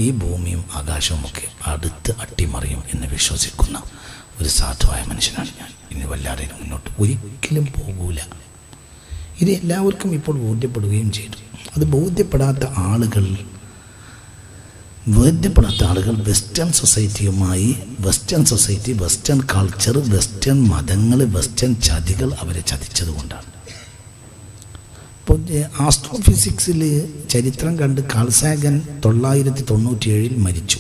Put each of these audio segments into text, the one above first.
ഈ ഭൂമിയും ആകാശവുമൊക്കെ അടുത്ത് അട്ടിമറിയും എന്ന് വിശ്വസിക്കുന്ന ഒരു സാധുവായ മനുഷ്യനാണ് ഞാൻ. ഇനി വല്ലാതെ മുന്നോട്ട് ഒരിക്കലും പോകൂല. ഇത് എല്ലാവർക്കും ഇപ്പോൾ ബോധ്യപ്പെടുകയും ചെയ്തു. അത് ബോധ്യപ്പെടാത്ത ആളുകൾ വെസ്റ്റേൺ സൊസൈറ്റിയുമായി, western society, western culture, western മതങ്ങൾ, വെസ്റ്റേൺ ചതികൾ അവരെ ചതിച്ചതുകൊണ്ടാണ്. ഇപ്പോൾ ആസ്ട്രോഫിസിക്സിൽ ചരിത്രം കണ്ട് കാൾ സാഗൻ 997 മരിച്ചു.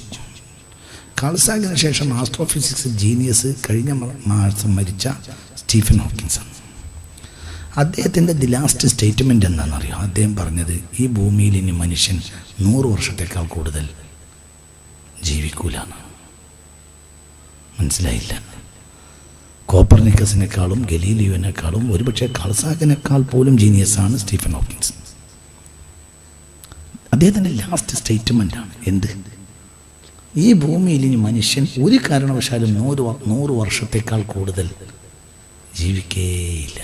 കാൾ സാഗന് ശേഷം ആസ്ട്രോഫിസിക്സ് ജീനിയസ് കഴിഞ്ഞ മാസം മരിച്ച സ്റ്റീഫൻ ഹോക്കിൻസാണ്. അദ്ദേഹത്തിൻ്റെ ദി ലാസ്റ്റ് സ്റ്റേറ്റ്മെൻറ്റ് എന്താണെന്നറിയാം? അദ്ദേഹം പറഞ്ഞത്, ഈ ഭൂമിയിൽ ഇനി മനുഷ്യൻ 100 വർഷത്തേക്കാൾ കൂടുതൽ ജീവിക്കൂലാണ്. മനസ്സിലായില്ല. കോപ്പർനിക്കസിനേക്കാളും ഗലീലിയോനേക്കാളും ഒരുപക്ഷെ കാൾ സാഗനേക്കാൾ പോലും ജീനിയസാണ് സ്റ്റീഫൻ ഹോക്കിൻസ്. അദ്ദേഹത്തിൻ്റെ ലാസ്റ്റ് സ്റ്റേറ്റ്മെൻറ്റാണ് എന്ത്? ഈ ഭൂമിയിൽ ഇനി മനുഷ്യൻ ഒരു കാരണവശാലും 100 വർഷത്തേക്കാൾ കൂടുതൽ ജീവിക്കേയില്ല.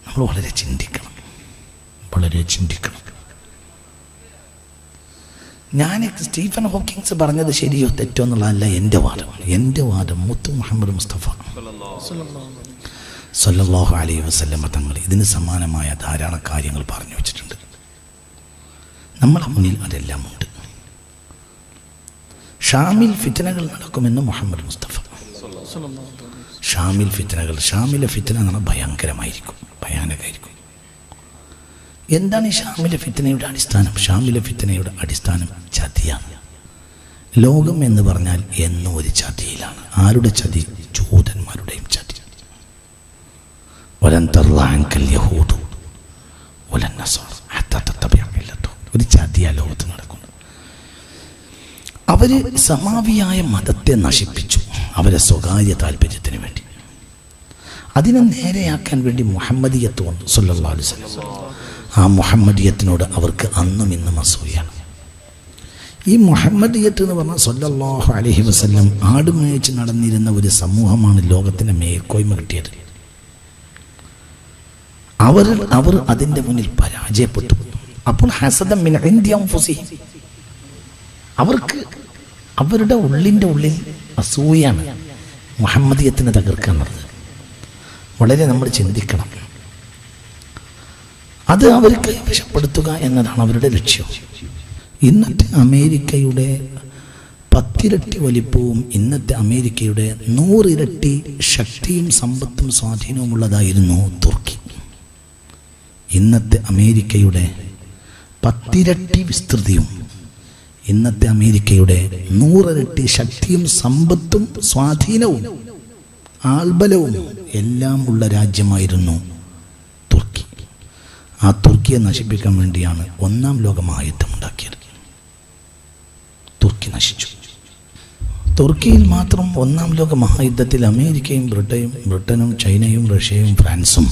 നമ്മൾ വളരെ ചിന്തിക്കണം. ഞാൻ സ്റ്റീഫൻ ഹോക്കിങ്സ് പറഞ്ഞത് ശരിയോ തെറ്റോ എന്നുള്ളതല്ല എൻ്റെ വാദം മുത്തു മുഹമ്മദ് മുസ്തഫ സല്ലല്ലാഹു അലൈഹി വസല്ലം തങ്ങൾ ഇതിന് സമാനമായ ധാരാളം കാര്യങ്ങൾ പറഞ്ഞു വെച്ചിട്ടുണ്ട്. നമ്മളെ മുന്നിൽ അതെല്ലാം ഉണ്ട്. ഷാമിൽ ഫിത്നകൾ നടക്കുമെന്ന് മുഹമ്മദ് മുസ്തഫ. ഷാമിലെ ഫിത്ന എന്ന് പറഞ്ഞാൽ ഭയാനകമായിരിക്കും. എന്താണ് ഈ ഷാമിലെ ഫിത്നയുടെ അടിസ്ഥാനം? ഷാമിലെ ഫിത്നയുടെ അടിസ്ഥാനം ചതിയാണ്. ലോകം എന്ന് പറഞ്ഞാൽ എന്നും ഒരു ചതിയിലാണ്. ആരുടെ ചതി? ജൂതന്മാരുടെയും ചതി. ഒരു ചതിയാ ലോകത്ത് നടക്കുന്നു. അവര് സമാവിയായ മതത്തെ നശിപ്പിച്ചു, അവരെ സ്വകാര്യ താല്പര്യത്തിന് വേണ്ടി. അതിനെ നേരെയാക്കാൻ വേണ്ടി മുഹമ്മദിയത്ത് വന്നു സല്ലല്ലാഹു അലൈഹി വസല്ലം. ആ മുഹമ്മദിയത്തിനോട് അവർക്ക് അന്നും ഇന്നും അസൂയാണ്. ഈ മുഹമ്മദിയത്ത് എന്ന് പറഞ്ഞാൽ സല്ലല്ലാഹു അലൈഹി വസല്ലം ആടുമേച്ച് നടന്നിരുന്ന ഒരു സമൂഹമാണ് ലോകത്തിന് മേൽക്കോയ്മ കിട്ടിയത്. അവർ അതിൻ്റെ മുന്നിൽ പരാജയപ്പെട്ടു. അപ്പോൾ ഹസദൻ മിൻ ഇൻദി അൻഫുസിഹിം, അവർക്ക് അവരുടെ ഉള്ളിൽ അസൂയാണ് മുഹമ്മദിയത്തിനെ തകർക്കുന്നത്. വളരെ നമ്മൾ ചിന്തിക്കണം. അത് അവർ കൈവശപ്പെടുത്തുക എന്നതാണ് അവരുടെ ലക്ഷ്യം. ഇന്നത്തെ അമേരിക്കയുടെ 10 ഇരട്ടി വലിപ്പവും ഇന്നത്തെ അമേരിക്കയുടെ 100 ഇരട്ടി ശക്തിയും സമ്പത്തും സ്വാധീനവും ഉള്ളതായിരുന്നു തുർക്കി. ഇന്നത്തെ അമേരിക്കയുടെ 10 ഇരട്ടി വിസ്തൃതിയും ഇന്നത്തെ അമേരിക്കയുടെ 100 ഇരട്ടി ശക്തിയും സമ്പത്തും സ്വാധീനവും ആൾബലവും എല്ലാം ഉള്ള രാജ്യമായിരുന്നു തുർക്കി. ആ തുർക്കിയെ നശിപ്പിക്കാൻ വേണ്ടിയാണ് 1-ാം ലോക മഹായുദ്ധം ഉണ്ടാക്കിയത്. തുർക്കി നശിച്ചു. തുർക്കിയിൽ മാത്രം 1-ാം ലോക മഹായുദ്ധത്തിൽ അമേരിക്കയും ബ്രിട്ടനും ചൈനയും റഷ്യയും ഫ്രാൻസും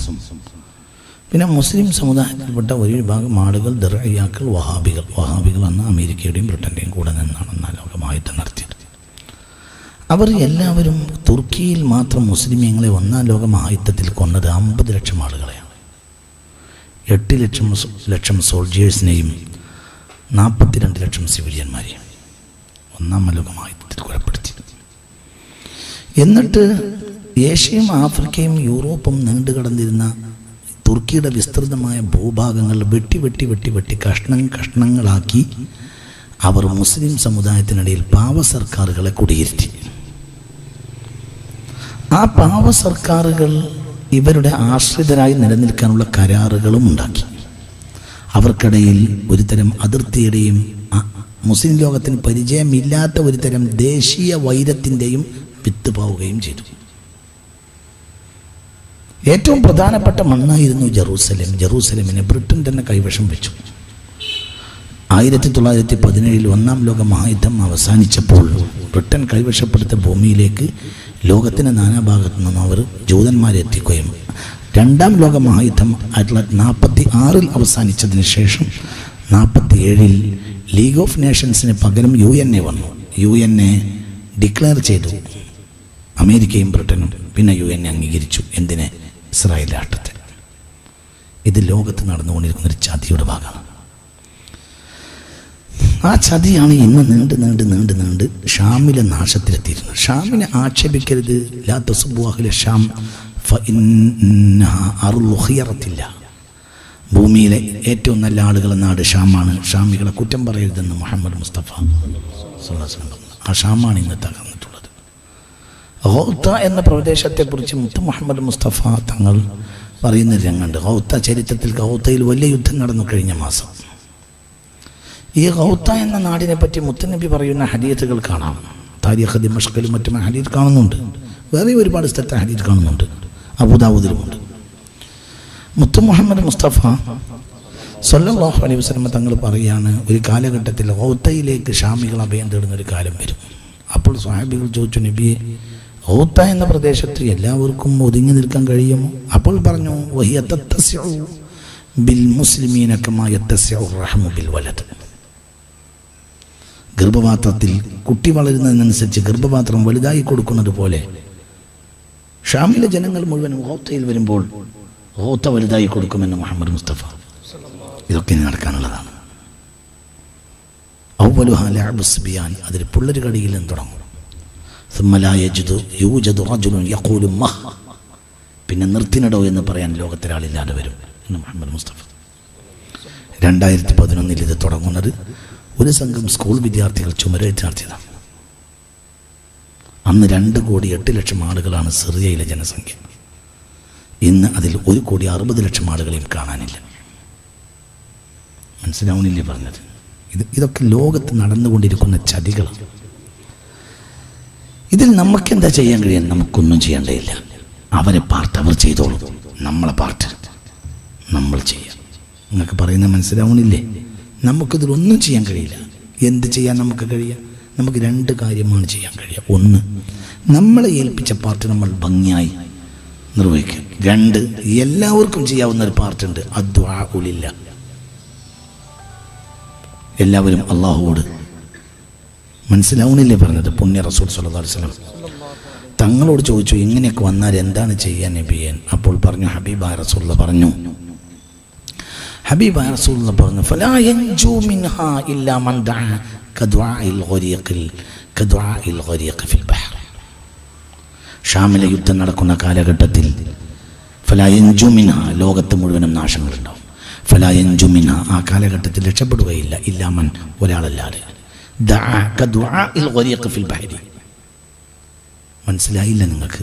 പിന്നെ മുസ്ലിം സമുദായത്തിൽപ്പെട്ട ഒരു വിഭാഗം ആളുകൾ ദർഇയാക്കൾ, വഹാബികൾ എന്ന അമേരിക്കയുടെയും ബ്രിട്ടൻ്റെയും കൂടെ നിന്നാണ് 1-ാം ലോക മഹായുദ്ധം നടത്തിയത്. അവർ എല്ലാവരും തുർക്കിയിൽ മാത്രം മുസ്ലിമീങ്ങളെ 1-ാം ലോക മഹായുദ്ധത്തിൽ കൊന്നത് 50 ലക്ഷം ആളുകളെയാണ്. 8 ലക്ഷം സോൾജേഴ്സിനെയും 42 ലക്ഷം സിവിലിയന്മാരെയും 1-ാം ലോക മഹായുദ്ധത്തിൽ കൊലപ്പെടുത്തി. എന്നിട്ട് ഏഷ്യയും ആഫ്രിക്കയും യൂറോപ്പും നീണ്ടുകടന്നിരുന്ന തുർക്കിയുടെ വിസ്തൃതമായ ഭൂഭാഗങ്ങൾ വെട്ടി കഷ്ണങ്ങളാക്കി അവർ മുസ്ലിം സമുദായത്തിനിടയിൽ പാവ സർക്കാരുകളെ കുടിയിരുത്തി. ആ പാവ സർക്കാരുകൾ ഇവരുടെ ആശ്രിതരായി നിലനിൽക്കാനുള്ള കരാറുകളും ഉണ്ടാക്കി. അവർക്കിടയിൽ ഒരുതരം അതിർത്തിയുടെയും മുസ്ലിം ലോകത്തിന് പരിചയമില്ലാത്ത ഒരുതരം ദേശീയ വൈരത്തിൻ്റെയും വിത്ത് പാവുകയും ചെയ്തു. ഏറ്റവും പ്രധാനപ്പെട്ട മണ്ണായിരുന്നു ജെറൂസലേമിനെ ബ്രിട്ടൻ തന്നെ കൈവശം വെച്ചു. 1917 1-ാം ലോക മഹായുദ്ധം അവസാനിച്ചപ്പോൾ ബ്രിട്ടൻ കൈവശപ്പെടുത്ത ഭൂമിയിലേക്ക് ലോകത്തിന് നാനാഭാഗത്തു നിന്നും അവർ ജൂതന്മാരെ എത്തിക്കുകയും 2-ാം ലോക മഹായുദ്ധം 1946 അവസാനിച്ചതിന് ശേഷം 1947 ലീഗ് ഓഫ് നേഷൻസിന് പകരം UN വന്നു. UN ഡിക്ലെയർ ചെയ്തു. അമേരിക്കയും ബ്രിട്ടനും പിന്നെ UN അംഗീകരിച്ചു. എന്തിനെ? ഇസ്രായേൽ രാഷ്ട്രത്തെ. ഇത് ലോകത്ത് നടന്നുകൊണ്ടിരിക്കുന്ന ഒരു ചതിയുടെ ഭാഗമാണ്. ആ ചതിയാണ് ഇന്ന് നീണ്ട് ഷാമിലെ നാശത്തിലെത്തിയിരുന്നത്. ഷാമിനെ ആക്ഷേപിക്കരുത്. ലാ തസുബ്ബു അഹ്ല ഷാം ഫഇന്നഹ അർളു ഖിയറത്തില്ല. ഭൂമിയിലെ ഏറ്റവും നല്ല ആളുകളുടെ നാട് ഷാമാണ്. ഷാമികളെ കുറ്റം പറയരുതെന്ന് മുഹമ്മദ് മുസ്തഫ സ്വല്ലല്ലാഹു അലൈഹി വസല്ലം. ആ ഷാമാണ് ഇന്ന് തകർന്നിട്ടുള്ളത്. ഗൗത്ത എന്ന പ്രദേശത്തെക്കുറിച്ച് മുത്ത് മുഹമ്മദ് മുസ്തഫ തങ്ങൾ പറയുന്ന രംഗമുണ്ട്. ഗൗത്ത ചരിത്രത്തിൽ ഗൗത്തയിൽ വലിയ യുദ്ധം നടന്നു കഴിഞ്ഞ മാസം. ഈ ഗൗത്ത എന്ന നാടിനെ പറ്റി മുത്തനബി പറയുന്ന ഹദീസുകൾ കാണാം. താരീഖ് ദിമഷ്കിലും മറ്റും ഹദീസ് കാണുന്നുണ്ട്. വേറെ ഒരുപാട് സ്ഥലത്ത് ഹദീസ് കാണുന്നുണ്ട്. അബൂദാവൂദിലുമുണ്ട്. മുത്ത് മുഹമ്മദ് മുസ്തഫ സ്വല്ലല്ലാഹു അലൈഹി വസല്ലം തങ്ങൾ പറയാണ്, ഒരു കാലഘട്ടത്തിൽ ഗൗത്തയിലേക്ക് ഷാമികൾ അഭയം തേടുന്നൊരു കാലം വരും. അപ്പോൾ സ്വഹാബികൾ ചോദിച്ചു, നബിയെ, ഗൗത്ത എന്ന പ്രദേശത്ത് എല്ലാവർക്കും ഒതുങ്ങി നിൽക്കാൻ കഴിയുമോ? അപ്പോൾ പറഞ്ഞു, വഹിയ തത്തസിഉ ബിൽ മുസ്ലിമീന കമാ യത്തസിഉ റഹ്മു ബിൽ വലദ്. ഗർഭപാത്രത്തിൽ കുട്ടി വളരുന്നതിനനുസരിച്ച് ഗർഭപാത്രം വലുതായി കൊടുക്കുന്നത് പോലെ ഷാമിലെ ജനങ്ങൾ മുഴുവനും ഗൗത്തയിൽ വരുമ്പോൾ ഗൗത്ത വലുതായി കൊടുക്കുമെന്ന് മുഹമ്മദ് മുസ്തഫ. ഇതൊക്കെ നടക്കാനുള്ളതാണ്. അവ്വലുഹാ ലഅബു സ്ബിയാൻ, അതിൽ പിള്ളേർ കളിയിൽ നിന്ന് തുടങ്ങും. സുമ്മ ലാ യൂജദു റജുലുൻ യഖൂലു മഹ്, പിന്നെ നിർത്തിനടോ എന്ന് പറയാൻ ലോകത്തിലാളില്ലാതെ വരും എന്ന് മുഹമ്മദ് മുസ്തഫ. 2011 ഇത് തുടങ്ങുന്നത് ഒരു സംഘം സ്കൂൾ വിദ്യാർത്ഥികൾ ചുമരേറ്റ് നടത്തിയതാണ്. അന്ന് 2,08,00,000 ആളുകളാണ് സിറിയയിലെ ജനസംഖ്യ. ഇന്ന് അതിൽ 1,60,00,000 ആളുകളെയും കാണാനില്ല. മനസ്സിലാവുന്നില്ലേ പറഞ്ഞത്? ഇതൊക്കെ ലോകത്ത് നടന്നുകൊണ്ടിരിക്കുന്ന ചതികളാണ്. ഇതിൽ നമുക്കെന്താ ചെയ്യാൻ കഴിയാൻ? നമുക്കൊന്നും ചെയ്യേണ്ടതില്ല. അവരെ പാർട്ട് അവർ ചെയ്തോളൂ, നമ്മളെ പാർട്ട് നമ്മൾ ചെയ്യാം. നിങ്ങൾക്ക് പറയുന്നത് മനസ്സിലാവുന്നില്ലേ? നമുക്കിതിലൊന്നും ചെയ്യാൻ കഴിയില്ല. എന്ത് ചെയ്യാൻ നമുക്ക് കഴിയുക? നമുക്ക് 2 കാര്യമാണ് ചെയ്യാൻ കഴിയുക. ഒന്ന്, നമ്മളെ ഏൽപ്പിച്ച പാർട്ട് നമ്മൾ ഭംഗിയായി നിർവഹിക്കുക. 2, എല്ലാവർക്കും ചെയ്യാവുന്ന ഒരു പാർട്ടുണ്ട്, അദ്ദുആഉ ലില്ലാഹ്. എല്ലാവരും അള്ളാഹുവോട്. മനസ്സിലാവണില്ലേ പറഞ്ഞത്? പുണ്യ റസൂൽ സ്വല്ലല്ലാഹു അലൈഹി വസല്ലം തങ്ങളോട് ചോദിച്ചു, ഇങ്ങനെയൊക്കെ വന്നാൽ എന്താണ് ചെയ്യാൻ നബിയേ? അപ്പോൾ പറഞ്ഞു, ഹബീബായ റസൂലുള്ളാഹി പറഞ്ഞു ഫലാ യൻജു മിൻഹാ ഇല്ലാ മൻ ദഅ കദുആഇൽ ഗരീഖ് ഫിൽ ബഹർ. ഷാമിലെ യുദ്ധം നടക്കുന്ന കാലഘട്ടത്തിൽ ഫലാ യൻജു മിൻഹാ, ലോകത്ത് മുഴുവനും നാശങ്ങളുണ്ടാവും. ഫലാ യൻജു മിൻഹാ, ആ കാലഘട്ടത്തിൽ രക്ഷപ്പെടുകയില്ല, ഇല്ലാമൻ, ഒരാളല്ലാതെ, ദഅ കദുആഇൽ ഗരീഖ് ഫിൽ ബഹരി. മനസ്സിലായില്ല നിങ്ങൾക്ക്?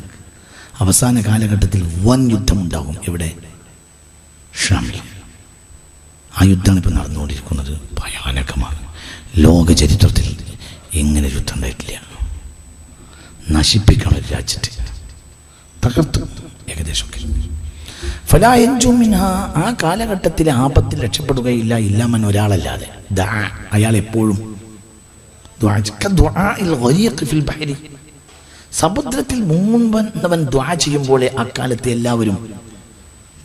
അവസാന കാലഘട്ടത്തിൽ വൻ യുദ്ധമുണ്ടാകും. എവിടെ? ഷാമിൽ. ആ യുദ്ധമാണ് ഇപ്പോൾ നടന്നുകൊണ്ടിരിക്കുന്നത്. ഭയാനകമാണ്. ലോക ചരിത്രത്തിൽ ഇങ്ങനെ യുദ്ധം ഉണ്ടായിട്ടില്ല. നശിപ്പിക്കണം ഒരു രാജ്യത്തെ, തകർത്തു ഏകദേശമൊക്കെ. ഫലാ യൻജു മിൻഹാ, ആ കാലഘട്ടത്തിലെ ആപത്തിൽ രക്ഷപ്പെടുകയില്ല, ഇല്ലാമൻ, ഒരാളല്ലാതെ, ദഅ, അയാൾ എപ്പോഴും സമുദ്രത്തിൽ മുമ്പവൻ ദുആ ചെയ്യുമ്പോൾ അക്കാലത്ത് എല്ലാവരും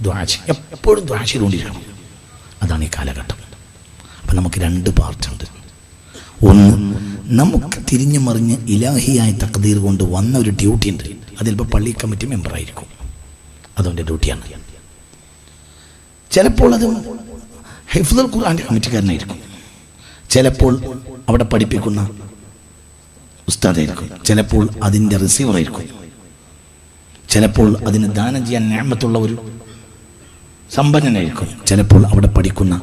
ദുആ ചെയ്യും, എപ്പോഴും ദുആ ചെയ്തുകൊണ്ടിരിക്കണം. അതാണ് ഈ കാലഘട്ടം. അപ്പം നമുക്ക് 2 പാർട്ടുണ്ട്. ഒന്ന്, നമുക്ക് തിരിഞ്ഞു മറിഞ്ഞ് ഇലാഹിയായ തഖ്ദീർ കൊണ്ട് വന്ന ഒരു ഡ്യൂട്ടി ഉണ്ട്. അതിലിപ്പോൾ പള്ളി കമ്മിറ്റി മെമ്പറായിരിക്കും, അതവൻ്റെ ഡ്യൂട്ടിയാണ്. ചിലപ്പോൾ അത് ഹിഫ്ദുൽ ഖുർആൻ്റെ കമ്മിറ്റിക്കാരനായിരിക്കും, ചിലപ്പോൾ അവിടെ പഠിപ്പിക്കുന്ന ഉസ്താദായിരിക്കും, ചിലപ്പോൾ അതിൻ്റെ റിസീവറായിരിക്കും, ചിലപ്പോൾ അതിന് ദാനം ചെയ്യാൻ നിഅമത്തുള്ള ഒരു സമ്പന്നനായിരിക്കും, ചിലപ്പോൾ അവിടെ പഠിക്കുന്ന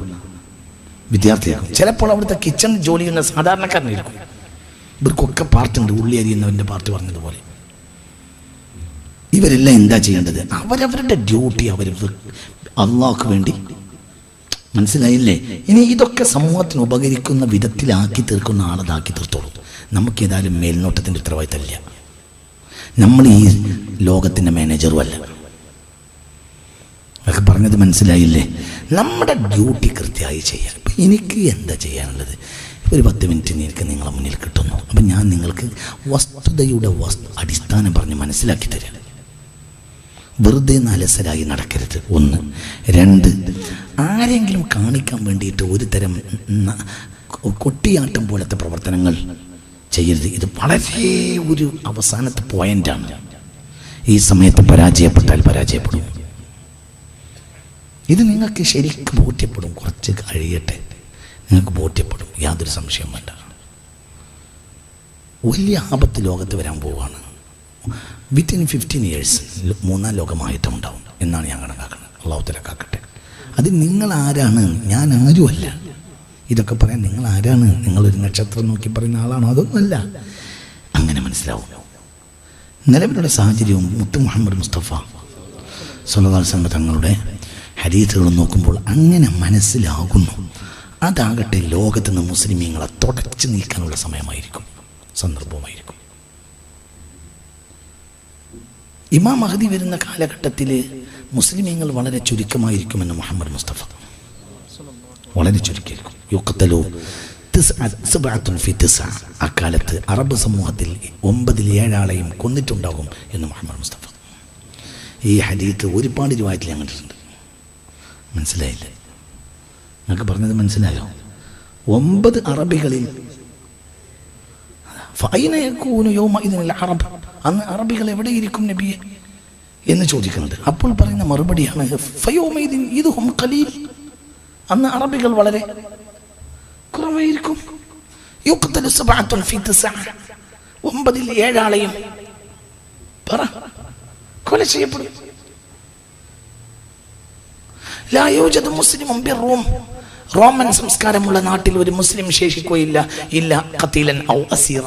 വിദ്യാർത്ഥിയായിരിക്കും, ചിലപ്പോൾ അവിടുത്തെ കിച്ചൺ ജോലി ചെയ്യുന്ന സാധാരണക്കാരനായിരിക്കും. ഇവർക്കൊക്കെ പാർട്ടുണ്ട്. ഉള്ളി അരിയുന്നവൻ്റെ പാർട്ട് പറഞ്ഞതുപോലെ ഇവരെല്ലാം എന്താ ചെയ്യേണ്ടത്? അവരവരുടെ ഡ്യൂട്ടി അവർ അള്ളാഹ്ക്ക് വേണ്ടി. മനസ്സിലായില്ലേ? ഇനി ഇതൊക്കെ സമൂഹത്തിന് ഉപകരിക്കുന്ന വിധത്തിലാക്കി തീർക്കുന്ന ആളതാക്കി തീർത്തോളൂ. നമുക്കേതായാലും മേൽനോട്ടത്തിൻ്റെ ഉത്തരവാദിത്തമില്ല. നമ്മൾ ഈ ലോകത്തിൻ്റെ മാനേജറും അല്ല. അതൊക്കെ പറഞ്ഞത് മനസ്സിലായില്ലേ? നമ്മുടെ ഡ്യൂട്ടി കൃത്യമായി ചെയ്യാം. ഇപ്പം എനിക്ക് എന്താ ചെയ്യാനുള്ളത്? ഒരു 10 മിനിറ്റ് എനിക്ക് നിങ്ങളെ മുന്നിൽ കിട്ടുന്നു. അപ്പം ഞാൻ നിങ്ങൾക്ക് വസ്തുതയുടെ അടിസ്ഥാനം പറഞ്ഞ് മനസ്സിലാക്കി തരാം. വെറുതെ അലസരായി നടക്കരുത്. 1. 2, ആരെങ്കിലും കാണിക്കാൻ വേണ്ടിയിട്ട് ഒരു തരം കൊട്ടിയാട്ടം പോലത്തെ പ്രവർത്തനങ്ങൾ ചെയ്യരുത്. ഇത് വളരെ ഒരു അവസാനത്തെ പോയിന്റാണ്. ഈ സമയത്ത് പരാജയപ്പെട്ടാൽ പരാജയപ്പെടും. ഇത് നിങ്ങൾക്ക് ശരിക്കും ബോധ്യപ്പെടും. കുറച്ച് കഴിയട്ടെ, നിങ്ങൾക്ക് ബോധ്യപ്പെടും. യാതൊരു സംശയം വേണ്ട. വലിയ ആപത്ത് ലോകത്ത് വരാൻ പോവുകയാണ്. വിത്തിൻ 15 years 3-ാം ലോകമായിട്ടും ഉണ്ടാവും എന്നാണ് ഞാൻ കണക്കാക്കുന്നത്. അള്ളാഹു തആല കാക്കട്ടെ. അത് നിങ്ങൾ ആരാണ്? ഞാൻ ആരുമല്ല. ഇതൊക്കെ പറയാൻ നിങ്ങൾ ആരാണ്? നിങ്ങളൊരു നക്ഷത്രം നോക്കി പറയുന്ന ആളാണോ? അതൊന്നുമല്ല. അങ്ങനെ മനസ്സിലാവും. നിലവിലുള്ള സാഹചര്യവും മുത്ത് മുഹമ്മദ് മുസ്തഫ സ്വല്ലല്ലാഹു അലൈഹി വസല്ലം തങ്ങളുടെ ഹദീസുകൾ നോക്കുമ്പോൾ അങ്ങനെ മനസ്സിലാകുന്നു. അതാകട്ടെ ലോകത്ത് നിന്ന് മുസ്ലിമീങ്ങളെ തുടച്ചു നീക്കാനുള്ള സമയമായിരിക്കും, സന്ദർഭമായിരിക്കും. ഇമാം മഹദി വരുന്ന കാലഘട്ടത്തിൽ മുസ്ലിമീങ്ങൾ വളരെ ചുരുക്കമായിരിക്കുമെന്ന് മുഹമ്മദ് മുസ്തഫ വളരെ ചുരുക്കിയിരിക്കും. യുഖ്തലു സബഅത്തുൻ ഫി തിസ്അ. അക്കാലത്ത് അറബ് സമൂഹത്തിൽ 9-7 ആളെയും കൊന്നിട്ടുണ്ടാകും എന്ന് മുഹമ്മദ് മുസ്തഫ. ഈ ഹദീത്ത് ഒരുപാട് റിവായത്തിൽ ഞാൻ കണ്ടിട്ടുണ്ട്. മനസ്സിലായില്ലേ? നിങ്ങൾക്ക് പറഞ്ഞത് മനസ്സിലായോ? 9 അറബികളിൽ അന്ന് അറബികൾ എവിടെയിരിക്കും നബിയെ എന്ന് ചോദിക്കുന്നുണ്ട്. അപ്പോൾ പറയുന്ന മറുപടിയാണ് അന്ന് അറബികൾ വളരെ കുറവായിരിക്കും. 9-7 ആളെയും കൊല ചെയ്യപ്പെടും. റോമൻ സംസ്കാരമുള്ള നാട്ടിൽ ഒരു മുസ്ലിം ശേഷിക്കുകയില്ല. ഇല്ല ഖതീലൻ ഔ അസീറ.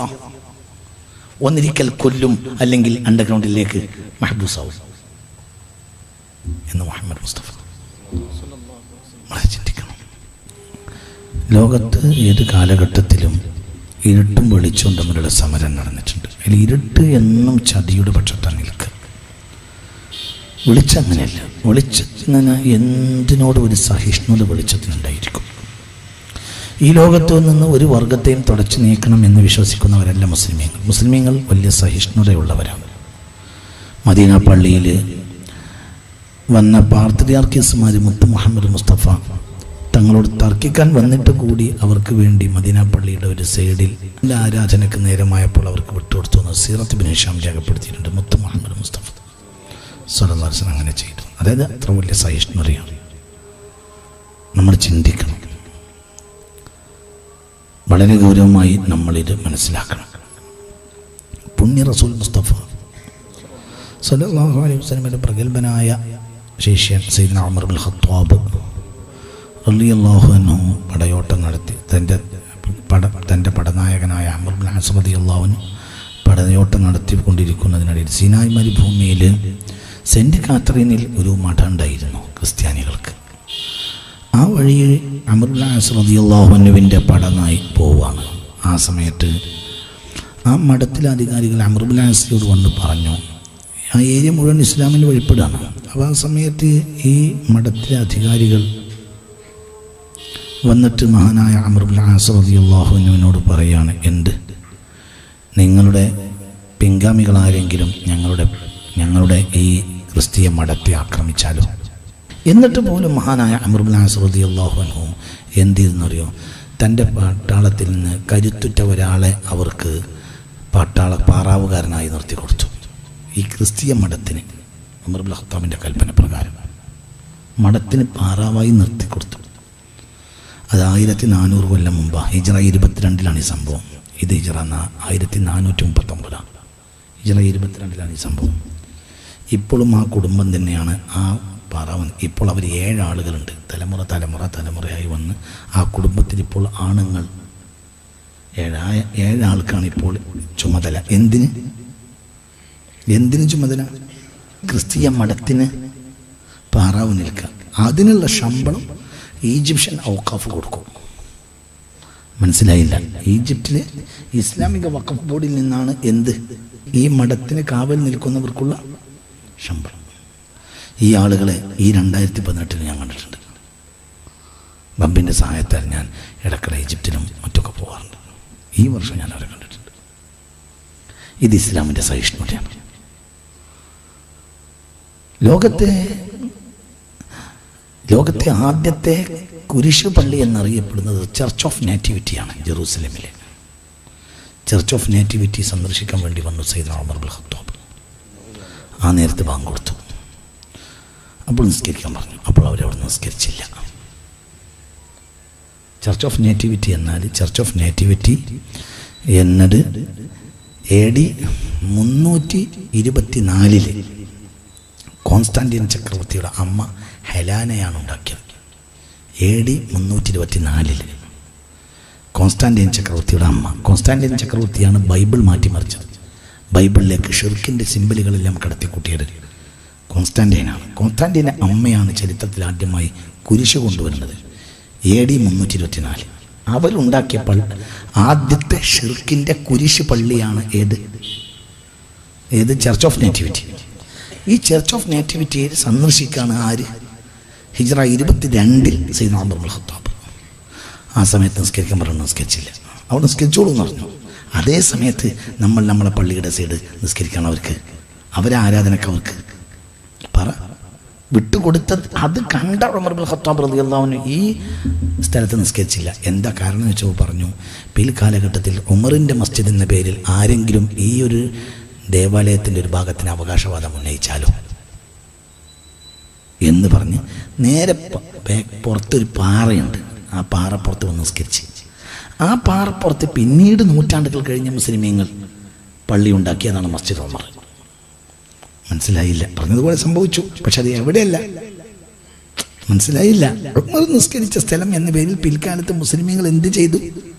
ഒന്നിരിക്കൽ കൊല്ലും, അല്ലെങ്കിൽ അണ്ടർഗ്രൗണ്ടിലേക്ക് മഹ്ബൂസാവും എന്ന് മുഹമ്മദ് മുസ്തഫ. ചിന്തിക്കണം. ലോകത്ത് ഏത് കാലഘട്ടത്തിലും ഇരുട്ടും വെളിച്ചവും തമ്മിലുള്ള സമരം നടന്നിട്ടുണ്ട്. അതിൽ ഇരുട്ട് എന്നും ചതിയുടെ പക്ഷത്താണ് നിൽക്കുക. വെളിച്ചം അങ്ങനെയല്ല. വെളിച്ചത്തിന് എന്തിനോട് ഒരു സഹിഷ്ണുത വെളിച്ചത്തിനുണ്ടായിരിക്കും. ഈ ലോകത്തു നിന്ന് ഒരു വർഗത്തെയും തുടച്ചു നീക്കണം എന്ന് വിശ്വസിക്കുന്നവരല്ല മുസ്ലിമീങ്ങൾ. മുസ്ലിമീങ്ങൾ വലിയ സഹിഷ്ണുതയുള്ളവരാണ്. മദീന പള്ളിയിൽ വന്ന പാത്രിയാർക്കീസുമാർ മുത്ത് മുഹമ്മദ് മുസ്തഫ തങ്ങളോട് തർക്കിക്കാൻ വന്നിട്ട് കൂടി അവർക്ക് വേണ്ടി മദീന പള്ളിയുടെ ഒരു സൈഡിൽ ആരാധനയ്ക്ക് നേരമായപ്പോൾ അവർക്ക് വിട്ടുകൊടുത്തു എന്ന് സീറത്ത് ഇബ്നു ഹിശാം രേഖപ്പെടുത്തിയിട്ടുണ്ട്. മുത്ത് മുഹമ്മദ് മുസ്തഫ സ്വല്ലല്ലാഹു അലൈഹി വസല്ലം അങ്ങനെ ചെയ്തു. അതായത് അത്ര വലിയ സഹിഷ്ണുതയാണ്. നമ്മൾ ചിന്തിക്കണം. വളരെ ഗൗരവമായി നമ്മളിത് മനസ്സിലാക്കണം. പുണ്യ റസൂൽ മുസ്തഫ സ്വല്ലല്ലാഹു അലൈഹി വസല്ലമയുടെ പ്രഗൽഭനായ ശിഷ്യൻ സയ്യിദ്ന ഉമർ ഇബ്നുൽ ഖത്താബ് റളിയല്ലാഹു അൻഹു പടയോട്ടം നടത്തി. തൻ്റെ പടനായകനായ അംർ ഇബ്നുൽ ആസ് റളിയല്ലാഹു അൻഹു പടയോട്ടം നടത്തിക്കൊണ്ടിരിക്കുന്നതിനിടയിൽ സിനായ് മരുഭൂമിയിൽ സെന്റ് കാത്തറീനിൽ ഒരു മഠം ഉണ്ടായിരുന്നു ക്രിസ്ത്യാനികൾക്ക്. ആ വഴിയിൽ അംർ ഇബ്നുൽ ആസ് റളിയല്ലാഹു അൻഹുവിൻ്റെ പടനായി പോവുകയാണ്. ആ സമയത്ത് ആ മഠത്തിലെ അധികാരികൾ അംർ ഇബ്നുൽ ആസിനോട് വന്ന് പറഞ്ഞു, ആ ഏരിയ മുഴുവൻ ഇസ്ലാമിന് വഴിപ്പെടുകയാണ്. അപ്പോൾ ആ സമയത്ത് ഈ മഠത്തിലെ അധികാരികൾ വന്നിട്ട് മഹാനായ അംർ ഇബ്നുൽ ആസ് റളിയല്ലാഹു അൻഹുവിനോട് പറയാണ്, എന്ത് നിങ്ങളുടെ പിൻഗാമികളാരെങ്കിലും ഞങ്ങളുടെ ഈ ക്രിസ്തീയ മഠത്തെ ആക്രമിച്ചാലോ? എന്നിട്ട് പോലും മഹാനായ അംർ ഇബ്നുൽ ആസ് റളിയല്ലാഹു അൻഹു എന്തിരുന്നറിയോ? തൻ്റെ പട്ടാളത്തിൽ നിന്ന് കരുത്തുറ്റ ഒരാളെ അവർക്ക് പാറാവുകാരനായി നിർത്തി കൊടുത്തു. ഈ ക്രിസ്തീയ മഠത്തിന് ഉമർ ഇബ്നുൽ ഖത്താബിൻ്റെ കൽപ്പന പ്രകാരം മഠത്തിന് പാറാവായി നിർത്തിക്കൊടുത്തു. അത് 1400 കൊല്ലം മുമ്പ് ഹിജ്റ 22 ഈ സംഭവം. ഇത് ഹിജ്റ 1439. ഹിജ്റ 22 ഈ സംഭവം. ഇപ്പോഴും ആ കുടുംബം തന്നെയാണ് ആ പാറാവൻ. ഇപ്പോൾ അവർ 7 ആളുകളുണ്ട്. തലമുറയായി വന്ന് ആ കുടുംബത്തിൽ ഇപ്പോൾ ആണുങ്ങൾ 7 ആൾക്കാണ് ഇപ്പോൾ ചുമതല. എന്തിന് ചുമതല? ക്രിസ്തീയ മഠത്തിന് പാറാവ് നിൽക്കുക. അതിനുള്ള ശമ്പളം ഈജിപ്ഷ്യൻ ഔഖാഫ് കൊടുക്കും. മനസ്സിലായില്ല? ഈജിപ്തിലെ ഇസ്ലാമിക വഖഫ് ബോർഡിൽ നിന്നാണ് ഈ മഠത്തിന് കാവൽ നിൽക്കുന്നവർക്കുള്ള ശമ്പളം. ഈ ആളുകളെ ഈ 2018 ഞാൻ കണ്ടിട്ടുണ്ട്. ബമ്പിൻ്റെ സഹായത്താൽ ഞാൻ ഇടയ്ക്കിടെ ഈജിപ്തിലും മറ്റൊക്കെ പോകാറുണ്ട്. ഈ വർഷം ഞാൻ അവരെ കണ്ടിട്ടുണ്ട്. ഇത് ഇസ്ലാമിൻ്റെ സഹിഷ്ണുതയാണ്. ലോകത്തെ ആദ്യത്തെ കുരിശു പള്ളി എന്നറിയപ്പെടുന്നത് ചർച്ച് ഓഫ് നാറ്റിവിറ്റിയാണ്. ജെറൂസലേമിലെ ചർച്ച് ഓഫ് നാറ്റിവിറ്റി സന്ദർശിക്കാൻ വേണ്ടി വന്നു സയ്യിദ്ന ഉമർ ഇബ്നുൽ ഖത്താബ്. ആ നേരത്ത് ബാങ്ക് കൊടുത്തു. അപ്പോൾ നിസ്കരിക്കാൻ പറഞ്ഞു. അപ്പോൾ അവരവിടെ നിസ്കരിച്ചില്ല. ചർച്ച് ഓഫ് നേറ്റിവിറ്റി എന്നാൽ ചർച്ച് ഓഫ് നേറ്റിവിറ്റി എന്നത് AD 324 കോൺസ്റ്റാന്റിൻ ചക്രവർത്തിയുടെ അമ്മ ഹെലാനയാണ് ഉണ്ടാക്കിയത്. AD 324 കോൺസ്റ്റാന്റിൻ ചക്രവർത്തിയുടെ അമ്മ. Konstantin ചക്രവർത്തിയാണ് Bible മാറ്റിമറിച്ചത്. ബൈബിളിലേക്ക് ഷിർക്കിൻ്റെ സിമ്പലുകളെല്ലാം കടത്തിക്കൂട്ടിയത് കോൺസ്റ്റാന്റൈനാണ്. കോൺസ്റ്റാന്റൈൻ്റെ അമ്മയാണ് ചരിത്രത്തിൽ ആദ്യമായി കുരിശ് കൊണ്ടുവരുന്നത്. AD 324 അവരുണ്ടാക്കിയ ആദ്യത്തെ ഷിർക്കിൻ്റെ കുരിശ് പള്ളിയാണ് ഏത് ചർച്ച് ഓഫ് നേറ്റിവിറ്റി. ഈ ചർച്ച് ഓഫ് നേറ്റിവിറ്റിയിൽ സന്ദർശിക്കുകയാണ് ആര്? ഹിജ്റ 22 സയ്യിദ്നാ ഉമർ ഇബ്നുൽ ഖത്താബ്. ആ സമയത്ത് നിസ്കരിക്കാൻ പറഞ്ഞു, നിസ്കരിച്ചില്ല. അവിടെ നിസ്കരിച്ചോളൂ എന്ന് പറഞ്ഞു. അതേ സമയത്ത് നമ്മളെ പള്ളിയുടെ സൈഡ് നിസ്കരിക്കണം. അവരെ ആരാധനക്ക് അവർക്ക് വിട്ടുകൊടുത്തത് അത് കണ്ട ഉമർ ഇബ്നുൽ ഖത്താബ് റളിയല്ലാഹു അൻഹു ഈ സ്ഥലത്ത് നിസ്കരിച്ചില്ല. എന്താ കാരണം എന്ന് വെച്ചാൽ പറഞ്ഞു, പിൽക്കാലഘട്ടത്തിൽ ഉമറിൻ്റെ മസ്ജിദ് എന്ന പേരിൽ ആരെങ്കിലും ഈ ഒരു ദേവാലയത്തിൻ്റെ ഒരു ഭാഗത്തിന് അവകാശവാദം ഉന്നയിച്ചാലോ എന്ന് പറഞ്ഞ് നേരെ പുറത്തൊരു പാറയുണ്ട്. ആ പാറപ്പുറത്ത് വന്ന് നിസ്കരിച്ച്. ആ പാറപ്പുറത്ത് പിന്നീട് നൂറ്റാണ്ടുകൾ കഴിഞ്ഞ മുസ്ലിമീങ്ങൾ പള്ളി ഉണ്ടാക്കിയതാണ് മസ്ജിദ് ഉമർ. മനസ്സിലായില്ല? പറഞ്ഞതുപോലെ സംഭവിച്ചു, പക്ഷെ അത് എവിടെയല്ല, മനസ്സിലായില്ല. ഉമർ നിസ്കരിച്ച സ്ഥലം എന്ന പേരിൽ പിൽക്കാലത്ത് മുസ്ലിമീങ്ങൾ എന്ത് ചെയ്തു?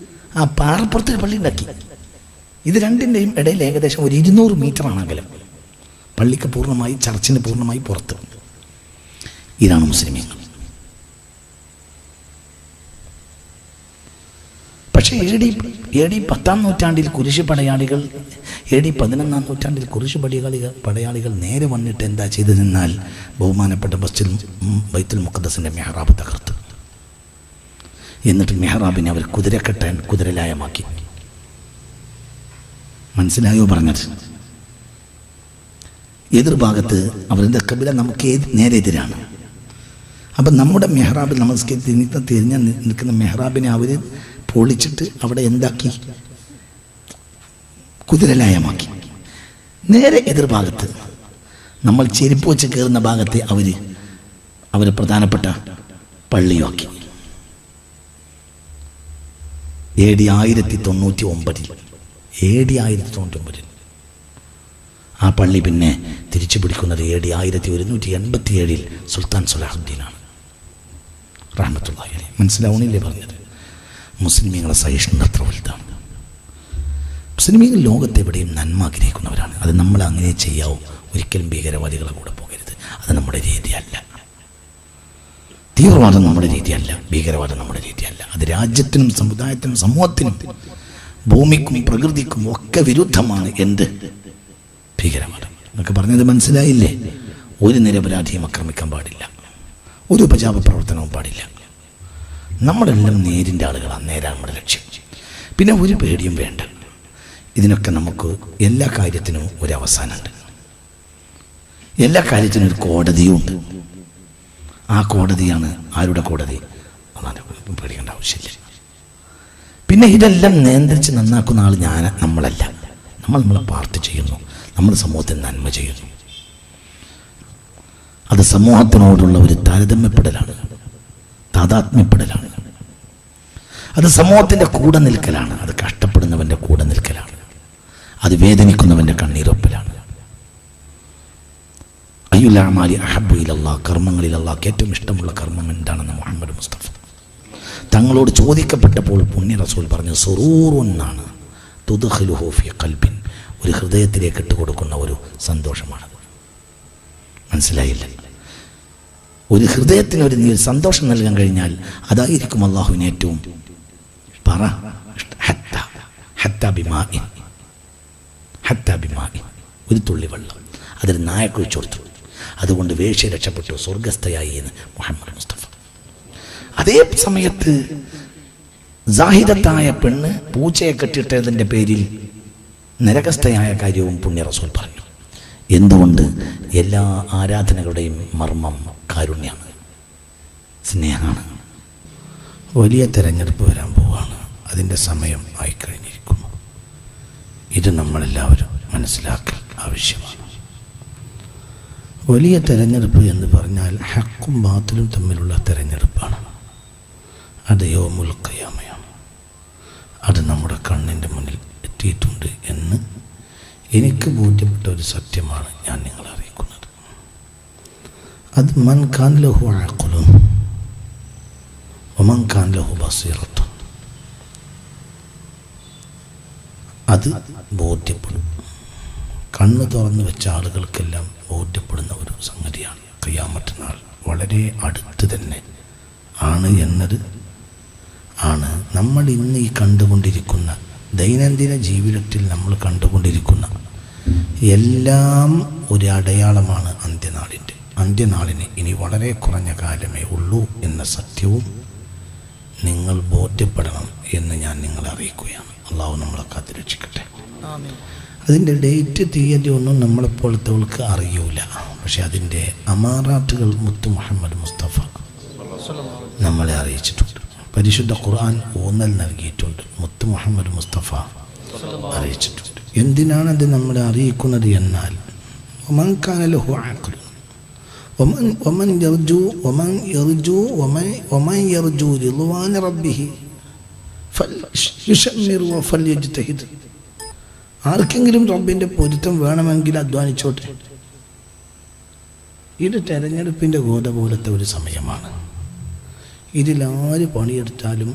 ആ പാറപ്പുറത്ത് പള്ളി ഉണ്ടാക്കി. ഇത് രണ്ടിൻ്റെയും ഇടയിൽ ഏകദേശം ഒരു 200 മീറ്ററാണ് അകലം. പള്ളിക്ക് പൂർണ്ണമായി, ചർച്ചിന് പൂർണ്ണമായി പുറത്ത്. ഇതാണ് മുസ്ലിമീങ്ങൾ. പക്ഷേ AD 10-ാം നൂറ്റാണ്ടിൽ കുരിശ് പടയാളികൾ, AD 11-ാം നൂറ്റാണ്ടിൽ കുരിശ് പടയാളികൾ നേരെ വന്നിട്ട് എന്താ ചെയ്തതെന്നാൽ ബഹുമാനപ്പെട്ട ബൈത്തുൽ മുഖദ്ദസിൻ്റെ മെഹ്റാബ് തകർത്തു. എന്നിട്ട് മെഹ്റാബിനെ അവർ കുതിരലായമാക്കി. മനസ്സിലായോ പറഞ്ഞത്? എതിർഭാഗത്ത് അവരുടെ കബില നമുക്ക് നേരെ എതിരാണ്. അപ്പം നമ്മുടെ മെഹ്റാബ് തിരിഞ്ഞ നിൽക്കുന്ന മെഹ്റാബിനെ അവർ പൊളിച്ചിട്ട് അവിടെ എന്താക്കി? കുതിരലായമാക്കി. നേരെ എതിർഭാഗത്ത് നമ്മൾ ചെരുപ്പ് വെച്ച് കയറുന്ന ഭാഗത്തെ അവർ പ്രധാനപ്പെട്ട പള്ളിയാക്കി. AD 1099 ആ പള്ളി പിന്നെ തിരിച്ചു പിടിക്കുന്നത് AD 1187 സുൽത്താൻ സലാഹുദ്ദീനാണ് റഹ്മത്തുള്ളാഹി അലൈഹി. മനസ്സിലാവണില്ലേ പറഞ്ഞത്? മുസ്ലിമീങ്ങളെ സഹിഷ്ണുത അത്ര വലുതാണ്. മുസ്ലിമീങ്ങൾ ലോകത്തെവിടെയും നന്മ ആഗ്രഹിക്കുന്നവരാണ്. അത് നമ്മൾ അങ്ങനെ ചെയ്യാവൂ. ഒരിക്കലും ഭീകരവാദികളെ കൂടെ പോകരുത്. അത് നമ്മുടെ രീതിയല്ല. തീവ്രവാദം നമ്മുടെ രീതിയല്ല, ഭീകരവാദം നമ്മുടെ രീതിയല്ല. അത് രാജ്യത്തിനും സമുദായത്തിനും സമൂഹത്തിനും ഭൂമിക്കും പ്രകൃതിക്കും ഒക്കെ വിരുദ്ധമാണ്. എന്ത്? ഭീകരവാദം. എന്നൊക്കെ പറഞ്ഞത് മനസ്സിലായില്ലേ? ഒരു നിരപരാധിയും ആക്രമിക്കാൻ പാടില്ല, ഒരു ഉപജാപ പ്രവർത്തനവും പാടില്ല. നമ്മളെല്ലാം നേരിൻ്റെ ആളുകളാണ്. നേരാണ് നമ്മുടെ ലക്ഷ്യം. പിന്നെ ഒരു പേടിയും വേണ്ട. ഇതിനൊക്കെ നമുക്ക് എല്ലാ കാര്യത്തിനും ഒരു അവസാനമുണ്ട്. എല്ലാ കാര്യത്തിനും ഒരു കോടതിയും ഉണ്ട്. ആ കോടതിയാണ് ആരുടെ കോടതി? പേടിക്കേണ്ട ആവശ്യമില്ല. പിന്നെ ഇതെല്ലാം നിയന്ത്രിച്ച് നന്നാക്കുന്ന ആൾ നമ്മളല്ല. നമ്മളെ പാർട്ടി ചെയ്യുന്നു, നമ്മൾ സമൂഹത്തിൽ നന്മ ചെയ്യുന്നു. അത് സമൂഹത്തിനോടുള്ള ഒരു താരതമ്യപ്പെടലാണ്, താതാത്മ്യപ്പെടലാണ്. അത് സമൂഹത്തിൻ്റെ കൂടെ നിൽക്കലാണ്. അത് കഷ്ടപ്പെടുന്നവൻ്റെ കൂടെ നിൽക്കലാണ്. അത് വേദനിക്കുന്നവൻ്റെ കണ്ണീരൊപ്പലാണ്. അയ്യുൽ അഅ്മാലി അഹബ്ബു ഇലല്ലാഹ്, കർമ്മങ്ങളിൽ അല്ലാഹ്ക്ക് ഏറ്റവും ഇഷ്ടമുള്ള കർമ്മം എന്താണെന്ന് മുഹമ്മദ് മുസ്തഫ തങ്ങളോട് ചോദിക്കപ്പെട്ടപ്പോൾ പുണ്യ റസൂൽ പറഞ്ഞു, സുറൂറുന്നാണ് തുദ്ഖിലുഹു ഫീ ഖൽബിൻ, ഒരു ഹൃദയത്തിലേക്ക് ഇട്ടുകൊടുക്കുന്ന ഒരു സന്തോഷമാണത്. മനസ്സിലായില്ല? ഒരു ഹൃദയത്തിന് ഒരു സന്തോഷം നൽകാൻ കഴിഞ്ഞാൽ അതായിരിക്കും അള്ളാഹുവിന് ഏറ്റവും ഒരു തുള്ളി വെള്ളം അതൊരു നായക്കൊഴിച്ചു കൊടുത്തു. അതുകൊണ്ട് വേശ്യ രക്ഷപ്പെട്ടു, സ്വർഗസ്ഥയായി എന്ന് മുഹമ്മദ് മുസ്തഫ. അതേ സമയത്ത് സാഹിദത്തായ പെണ്ണ് പൂച്ചയെ കെട്ടിയിട്ടതിൻ്റെ പേരിൽ നരകസ്ഥയായ കാര്യവും പുണ്യ റസൂൽ പറഞ്ഞു. എന്തുകൊണ്ട്? എല്ലാ ആരാധനകളുടെയും മർമ്മം കാരുണ്യമാണ്, സ്നേഹമാണ്. വലിയ തെരഞ്ഞെടുപ്പ് വരാൻ പോവുകയാണ്. അതിൻ്റെ സമയം ആയിക്കഴിഞ്ഞിരിക്കുന്നു. ഇത് നമ്മളെല്ലാവരും മനസ്സിലാക്കൽ ആവശ്യമാണ്. വലിയ തെരഞ്ഞെടുപ്പ് എന്ന് പറഞ്ഞാൽ ഹക്കും ബാത്തിലും തമ്മിലുള്ള തെരഞ്ഞെടുപ്പാണ്. അത് യൗമുൽ ഖിയാമയാണ്. അത് നമ്മുടെ കണ്ണിൻ്റെ മുന്നിൽ എത്തിയിട്ടുണ്ട് എന്ന് എനിക്ക് ബോധ്യപ്പെട്ട ഒരു സത്യമാണ് ഞാൻ നിങ്ങളെ അറിയിക്കുന്നത്. അത് മൻ കാൻ ലഹു അഖ്ലുൻ വമൻ കാൻ ലഹു ബസീറത്തുൻ, അത് ബോധ്യപ്പെടും. കണ്ണ് തുറന്നു വെച്ച ആളുകൾക്കെല്ലാം ബോധ്യപ്പെടുന്ന ഒരു സംഗതിയാണ് ഖിയാമത്ത് നാൾ വളരെ അടുത്ത് തന്നെ ആണ് എന്നത് ആണ് നമ്മൾ ഇന്ന് ഈ കണ്ടുകൊണ്ടിരിക്കുന്ന ദൈനംദിന ജീവിതത്തിൽ നമ്മൾ കണ്ടുകൊണ്ടിരിക്കുന്ന എല്ലാം ഒരു അടയാളമാണ് അന്ത്യനാളിൻ്റെ. അന്ത്യനാളിന് ഇനി വളരെ കുറഞ്ഞ കാലമേ ഉള്ളൂ എന്ന സത്യവും നിങ്ങൾ ബോധ്യപ്പെടണം എന്ന് ഞാൻ നിങ്ങളെ അറിയിക്കുകയാണ്. അള്ളാഹു നമ്മളെ കാത്തുരക്ഷിക്കട്ടെ. അതിൻ്റെ ഡേറ്റ് തീയതി ഒന്നും നമ്മളെപ്പോഴത്തവൾക്ക് അറിയൂല. പക്ഷെ അതിൻ്റെ അമാറാത്തുകൾ മുത്ത് മുഹമ്മദ് മുസ്തഫ നമ്മളെ അറിയിച്ചിട്ടുണ്ട്. പരിശുദ്ധ ഖുർആൻ ഊന്നൽ നൽകിയിട്ടുണ്ട്. മുത്ത് മുഹമ്മദ് മുസ്തഫ അറിയിച്ചിട്ടുണ്ട്. എന്തിനാണത് നമ്മളെ അറിയിക്കുന്നത് എന്നാൽ ഒമൻ കാന ലഹു അഖ്ലുൻ ഒമൻ യർജു റിദ്വാന റബ്ബിഹി ഫൽയുശമ്മിർ വഫൽയജ്തഹിദ്. ആർക്കെങ്കിലും റബ്ബിൻ്റെ പൊരുത്തം വേണമെങ്കിൽ അധ്വാനിച്ചോട്ടെ. ഇത് തെരഞ്ഞെടുപ്പിൻ്റെ ഗോത പോലത്തെ ഒരു സമയമാണ്. ഇതിലാര് പണിയെടുത്താലും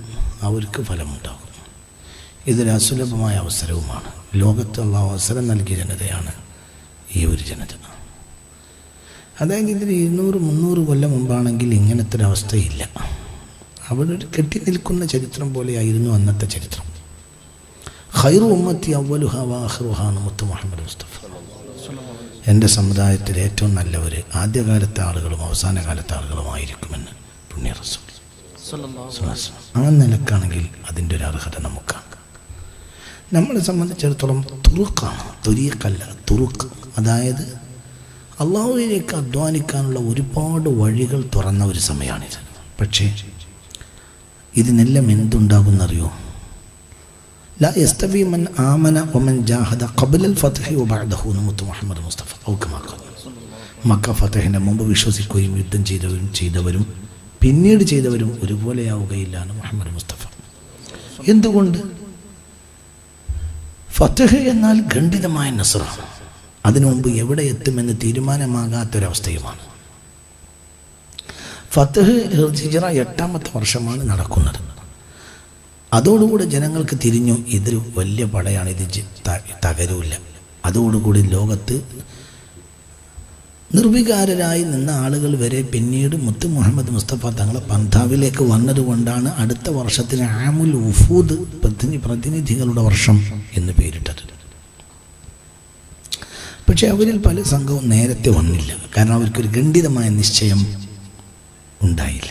അവർക്ക് ഫലമുണ്ടാകും. ഇതൊരു അസുലഭമായ അവസരവുമാണ്. ലോകത്തുള്ള അവസരം നൽകിയ ജനതയാണ് ഈ ഒരു ജനത. അതായത് ഇതിൽ 200-300 കൊല്ലം മുമ്പാണെങ്കിൽ ഇങ്ങനത്തെ ഒരു അവസ്ഥയില്ല. അവിടെ ഒരു കെട്ടി നിൽക്കുന്ന ചരിത്രം പോലെയായിരുന്നു അന്നത്തെ ചരിത്രം. ഖൈറു ഉമ്മത്തി അവ്വലുഹാ വആഖിറുഹാ മുത്ത് മുഹമ്മദ് മുസ്തഫ. എൻ്റെ സമുദായത്തിൽ ഏറ്റവും നല്ലവർ ആദ്യകാലത്തെ ആളുകളും അവസാന കാലത്തെ ആളുകളുമായിരിക്കുമെന്ന് പുണ്യ റസൂൽ. ആ നിലക്കാണെങ്കിൽ അതിൻ്റെ ഒരു അർഹത നമുക്കാണ്. നമ്മളെ സംബന്ധിച്ചിടത്തോളം തുറുക്കാണ്, ത്വരീഖല്ല തുറുക്ക്. അതായത് അള്ളാഹുവിലേക്ക് അധ്വാനിക്കാനുള്ള ഒരുപാട് വഴികൾ തുറന്ന ഒരു സമയമാണിത്. പക്ഷേ ഇതിനെല്ലാം എന്തുണ്ടാകുന്നറിയോ? ലാ യസ്തവി മൻ ആമന വമൻ ജാഹദ ഖബ്ലൽ ഫത്ഹി വബഅദഹു മുത്ത് മുഹമ്മദ് മുസ്തഫ. മക്ക ഫതഹിന് മുമ്പ് വിശ്വസിക്കുകയും യുദ്ധം ചെയ്തവരും പിന്നീട് ചെയ്തവരും ഒരുപോലെയാവുകയില്ല എന്ന് മുഹമ്മദ് മുസ്തഫ. എന്തുകൊണ്ട്? ഫത്ഹ് എന്നാൽ ഖണ്ഡിതമായ നസ്റാണ്. അതിനു മുമ്പ് എവിടെ എത്തുമെന്ന് തീരുമാനമാകാത്തൊരവസ്ഥയുമാണ്. ഫത്ഹ് ഹിജ്റ 8ാമത്തെ വർഷമാണ് നടക്കുന്നത്. അതോടുകൂടി ജനങ്ങൾക്ക് തിരിഞ്ഞു, ഇതൊരു വലിയ പടയാണ്, ഇത് തകരൂല്ല. അതോടുകൂടി ലോകത്ത് നിർവികാരരായി നിന്ന ആളുകൾ വരെ പിന്നീട് മുത്ത് മുഹമ്മദ് മുസ്തഫ തങ്ങളെ പന്ഥാവിലേക്ക് വന്നതുകൊണ്ടാണ് അടുത്ത വർഷത്തിന് ആമുൽ ഉഫൂദ്, പ്രതിനിധികളുടെ വർഷം എന്ന് പേരിട്ടത്. പക്ഷെ അവരിൽ പല സംഘവും നേരത്തെ വന്നില്ല. കാരണം അവർക്കൊരു ഖണ്ഡിതമായ നിശ്ചയം ഉണ്ടായില്ല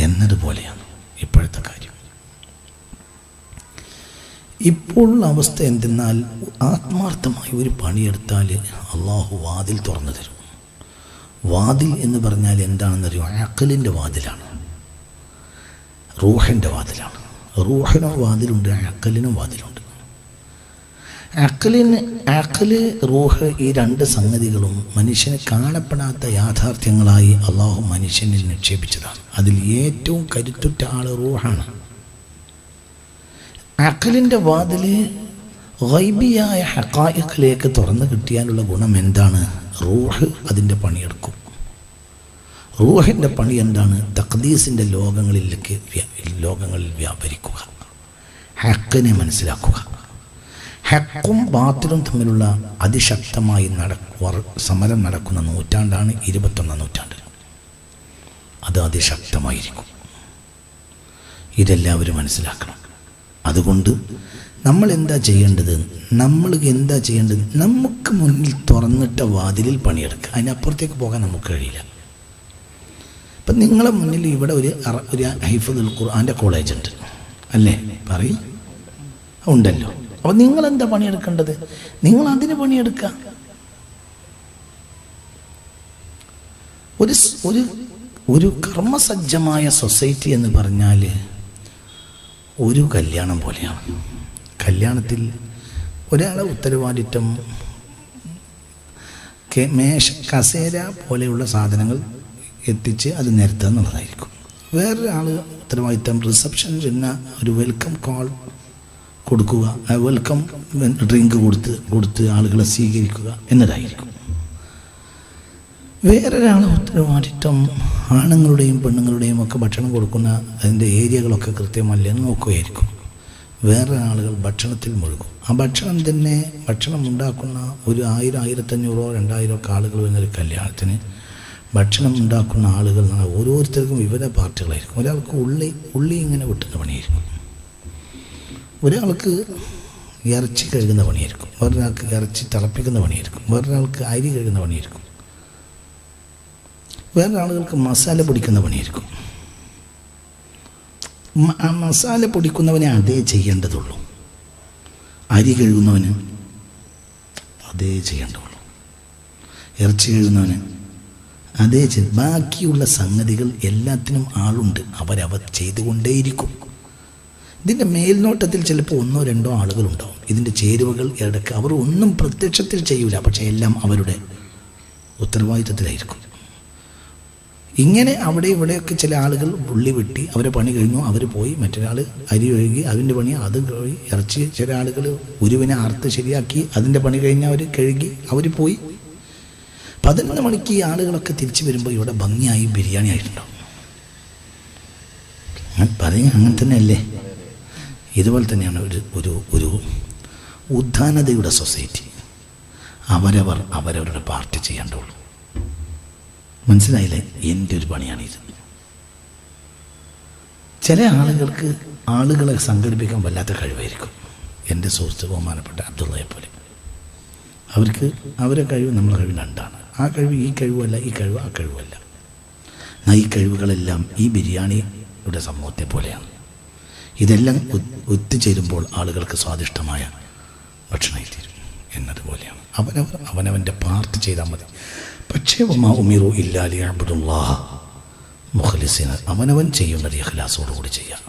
എന്നതുപോലെയാണ് ഇപ്പോഴത്തെ കാര്യം. ഇപ്പോഴുള്ള അവസ്ഥ എന്തെന്നാൽ ആത്മാർത്ഥമായി ഒരു പണിയെടുത്താൽ അള്ളാഹു വാതിൽ തുറന്നു തരും. വാതിൽ എന്ന് പറഞ്ഞാൽ എന്താണെന്നറിയോ? അഖലിൻ്റെ വാതിലാണ്, റൂഹിൻ്റെ വാതിലാണ്. റൂഹിനും വാതിലുണ്ട്, അഖലിനും വാതിലുണ്ട്. അഖല് റൂഹ് ഈ രണ്ട് സംഗതികളും മനുഷ്യന് കാണപ്പെടാത്ത യാഥാർത്ഥ്യങ്ങളായി അള്ളാഹു മനുഷ്യനിൽ നിക്ഷേപിച്ചതാണ്. അതിൽ ഏറ്റവും കരുത്തുറ്റ ആൾ റൂഹാണ്. അഖലിൻ്റെ വാതിൽ ഗൈബിയായ ഹഖായിഖിലേക്ക് തുറന്നു കിട്ടിയാലുള്ള ഗുണം എന്താണ്? റൂഹ് അതിൻ്റെ പണിയെടുക്കും. റൂഹിൻ്റെ പണി എന്താണ്? തഖ്ദീസിൻ്റെ ലോകങ്ങളിൽ വ്യാപരിക്കുക, ഹഖിനെ മനസ്സിലാക്കുക. ഹക്കും ബാത്തിലും തമ്മിലുള്ള അതിശക്തമായി സമരം നടക്കുന്ന നൂറ്റാണ്ടാണ് 21ാം നൂറ്റാണ്ട്. അത് അതിശക്തമായിരിക്കും. ഇതെല്ലാവരും മനസ്സിലാക്കണം. അതുകൊണ്ട് നമ്മൾ എന്താ ചെയ്യേണ്ടത്? നമുക്ക് മുന്നിൽ തുറന്നിട്ട വാതിലിൽ പണിയെടുക്കുക. അതിനപ്പുറത്തേക്ക് പോകാൻ നമുക്ക് കഴിയില്ല. ഇപ്പം നിങ്ങളെ മുന്നിൽ ഇവിടെ ഒരു ഹൈഫുൽ ഖുർആൻ്റെ കോളേജ് ഉണ്ട് അല്ലേ? പറയും ഉണ്ടല്ലോ. അപ്പോൾ നിങ്ങളെന്താ പണിയെടുക്കേണ്ടത്? നിങ്ങൾ അതിന് പണിയെടുക്കുക. ഒരു കർമ്മസജ്ജമായ സൊസൈറ്റി എന്ന് പറഞ്ഞാൽ ഒരു കല്യാണം പോലെയാണ്. കല്യാണത്തിൽ ഒരാളെ ഉത്തരവാദിത്വം കസേര പോലെയുള്ള സാധനങ്ങൾ എത്തിച്ച് അത് നിരത്തുക എന്നുള്ളതായിരിക്കും. വേറൊരാൾ ഉത്തരവാദിത്തം റിസപ്ഷൻ പിന്നെ ഒരു വെൽക്കം കോൾ കൊടുക്കുക, വെൽക്കം ഡ്രിങ്ക് കൊടുത്ത് ആളുകളെ സ്വീകരിക്കുക എന്നതായിരിക്കും. വേറൊരാൾ ഉത്തരവാദിത്തം ആണുങ്ങളുടെയും പെണ്ണുങ്ങളുടെയും ഒക്കെ ഭക്ഷണം കൊടുക്കുന്ന അതിൻ്റെ ഏരിയകളൊക്കെ കൃത്യമല്ലെന്ന് നോക്കുകയായിരിക്കും. വേറെ ആളുകൾ ഭക്ഷണത്തിൽ മുഴുകും. ആ ഭക്ഷണം ഉണ്ടാക്കുന്ന ഒരു 1000, 1500, 2000 ഒക്കെ ആളുകൾ വരുന്നൊരു കല്യാണത്തിന് ഭക്ഷണം ഉണ്ടാക്കുന്ന ആളുകൾ ഓരോരുത്തർക്കും വിവിധ പാർട്ടികളായിരിക്കും. ഒരാൾക്ക് ഉള്ളി ഇങ്ങനെ വെട്ടുന്ന പണിയായിരിക്കും, ഒരാൾക്ക് ഇറച്ചി കഴുകുന്ന പണിയായിരിക്കും, വേറൊരാൾക്ക് ഇറച്ചി തിളപ്പിക്കുന്ന പണിയായിരിക്കും, വേറൊരാൾക്ക് അരി കഴുകുന്ന പണിയായിരിക്കും, വേറെ ആളുകൾക്ക് മസാല പൊടിക്കുന്ന പണിയായിരിക്കും. ആ മസാല പൊടിക്കുന്നവനെ അതേ ചെയ്യേണ്ടതുള്ളൂ, അരി കഴുകുന്നവന് അതേ ചെയ്യേണ്ടതുള്ളൂ, ഇറച്ചി കഴുകുന്നവന് അതേ ബാക്കിയുള്ള സംഗതികൾ എല്ലാത്തിനും ആളുണ്ട്, അവരവർ ചെയ്തുകൊണ്ടേയിരിക്കും. ഇതിൻ്റെ മേൽനോട്ടത്തിൽ ചിലപ്പോൾ 1 or 2 ആളുകളുണ്ടാവും. ഇതിൻ്റെ ചേരുവകൾ ഇടയ്ക്ക് അവർ ഒന്നും പ്രത്യക്ഷത്തിൽ ചെയ്യൂല, പക്ഷേ എല്ലാം അവരുടെ ഉത്തരവാദിത്തത്തിലായിരിക്കും. ഇങ്ങനെ അവിടെ ഇവിടെയൊക്കെ ചില ആളുകൾ ഉള്ളി വെട്ടി അവരെ പണി കഴിഞ്ഞു, അവർ പോയി. മറ്റൊരാൾ അരി കഴുകി അതിൻ്റെ പണി അത് കഴുകി, ഇറച്ചി ചില ആളുകൾ ഉരുവിനെ അറുത്ത് ശരിയാക്കി അതിൻ്റെ പണി കഴിഞ്ഞ് അവർ കഴുകി അവർ പോയി. 11 മണിക്ക് ഈ ആളുകളൊക്കെ തിരിച്ചു വരുമ്പോൾ ഇവിടെ ഭംഗിയായി ബിരിയാണി ആയിട്ടുണ്ടാവും. അങ്ങനെ തന്നെയല്ലേ? ഇതുപോലെ തന്നെയാണ് ഒരു ഉദ്ധാനതയുടെ സൊസൈറ്റി. അവരവരുടെ പാർട്ടി ചെയ്യേണ്ടുള്ളൂ. മനസ്സിലായില്ലേ? എൻ്റെ ഒരു പണിയാണിത്. ചില ആളുകൾക്ക് ആളുകളെ സംഘടിപ്പിക്കാൻ വല്ലാത്ത കഴിവായിരിക്കും. എൻ്റെ സുഹൃത്ത് ബഹുമാനപ്പെട്ട അബ്ദുള്ളയെ പോലെ അവരെ കഴിവ് നമ്മളെ കഴിവ് രണ്ടാണ്. ആ കഴിവ് ഈ കഴിവല്ല, ഈ കഴിവ് ആ കഴിവല്ല. ഈ കഴിവുകളെല്ലാം ഈ ബിരിയാണിയുടെ സമൂഹത്തെ പോലെയാണ്. ഇതെല്ലാം ഒത്തുചേരുമ്പോൾ ആളുകൾക്ക് സ്വാദിഷ്ടമായ ഭക്ഷണമായി തീരും എന്നതുപോലെയാണ്. അവനവൻ്റെ പാർട്ടി ചെയ്താൽ മതി. പക്ഷേ വമാ ഉമിറു ഇല്ലാ ലിയഅ്ബുദുല്ലാഹ മുഖ്ലിസീന, അവനവൻ ചെയ്യുന്നത് ഇഖ്ലാസോടുകൂടി ചെയ്യാം.